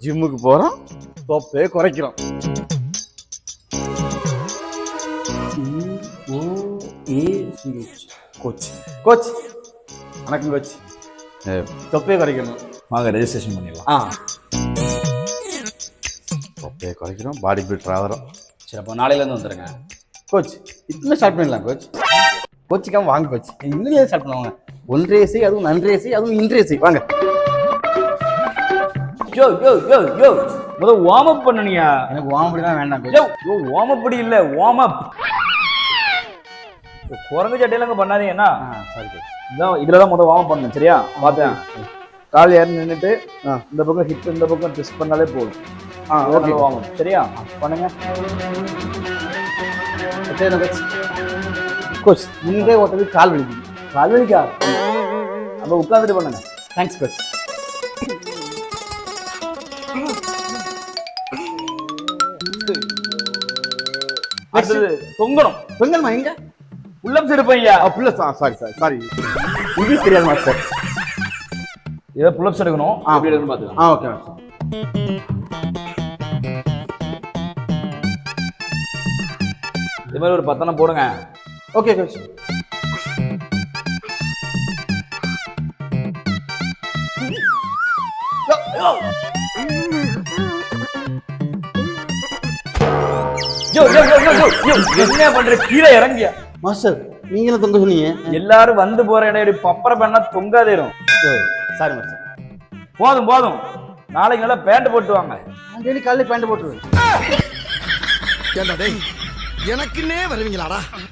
ஜிம்முக்கு போறோம், தொப்பையை குறைக்கிறோம். கோச் கோச் வணக்கம் கோச். தொப்பையை குறைக்கணும், வாங்க ரெஜிஸ்ட்ரேஷன் பண்ணிடலாம். தொப்பையை குறைக்கிறோம், பாடி பில்டர் ஆகிறோம். சரி, அப்போ நாளையிலேருந்து வந்துடுங்க. கோச் இன்னும் ஸ்டார்ட் பண்ணிடலாம் கோச். கோச்சிக்காம வாங்க கோச், இன்னும் ஸ்டார்ட் பண்ணுவாங்க. ஒன்றே செய், அதுவும் நன்றே செய், அதுவும் இன்றே செய். வாங்க. யோ யோ யோ யோ முதல் வார்ம் அப் பண்ணனியா? எனக்கு வார்ம் அப் தான் வேண்டாம் கோச். யோ யோ வார்ம் அப் படி இல்ல, வார்ம் அப். குரங்கு சட்டையில பண்ணாதீங்கன்னா. Sorry coach. இதான் இதுல தான் முதல் வார்ம் அப் பண்ணணும். சரியா? பார்த்தேன். கால் ஏறி நின்றுட்டு இந்த பக்கம் ஹிப் இந்த பக்கம் ட்விஸ்ட் பண்ணாலே போதும். Okay, warm up. சரியா? பண்ணுங்க. கோச் கோச் முன்னே ஓட்டது கால் வலிக்குது. கால் வலிக்கா? அப்ப உட்காந்துட்டு பண்ணுங்க. Thanks coach. அடுத்தது தொங்கணும். தொங்கணுமா? எங்க? புல்லப்ஸ் எடுப்பையா? புல்ல சாரி சாரி சாரி, இது தெரியாது மாஸ்டர். இதை புல்லப்ஸ் எடுக்கணும். எப்படி எடுக்கணும் பார்த்துக்கலாம். ஓகே. இது மாதிரி ஒரு 10 போடுங்க. Okay coach. என்ன பண்ற? கீழே இறங்கியா மாஸ்டர்? நீங்களும் தொங்க சொன்னீங்க. எல்லாரும் வந்து போற இடம் பப்பர பண்ணா தொங்காதேரும். Sorry master. போதும் போதும். நாளைக்கு நல்லா பேண்ட் போட்டு வாங்க. நான் டெய்லி காலையில பேண்ட் போட்டுருவேன். எனக்குன்னே வருவீங்களாடா?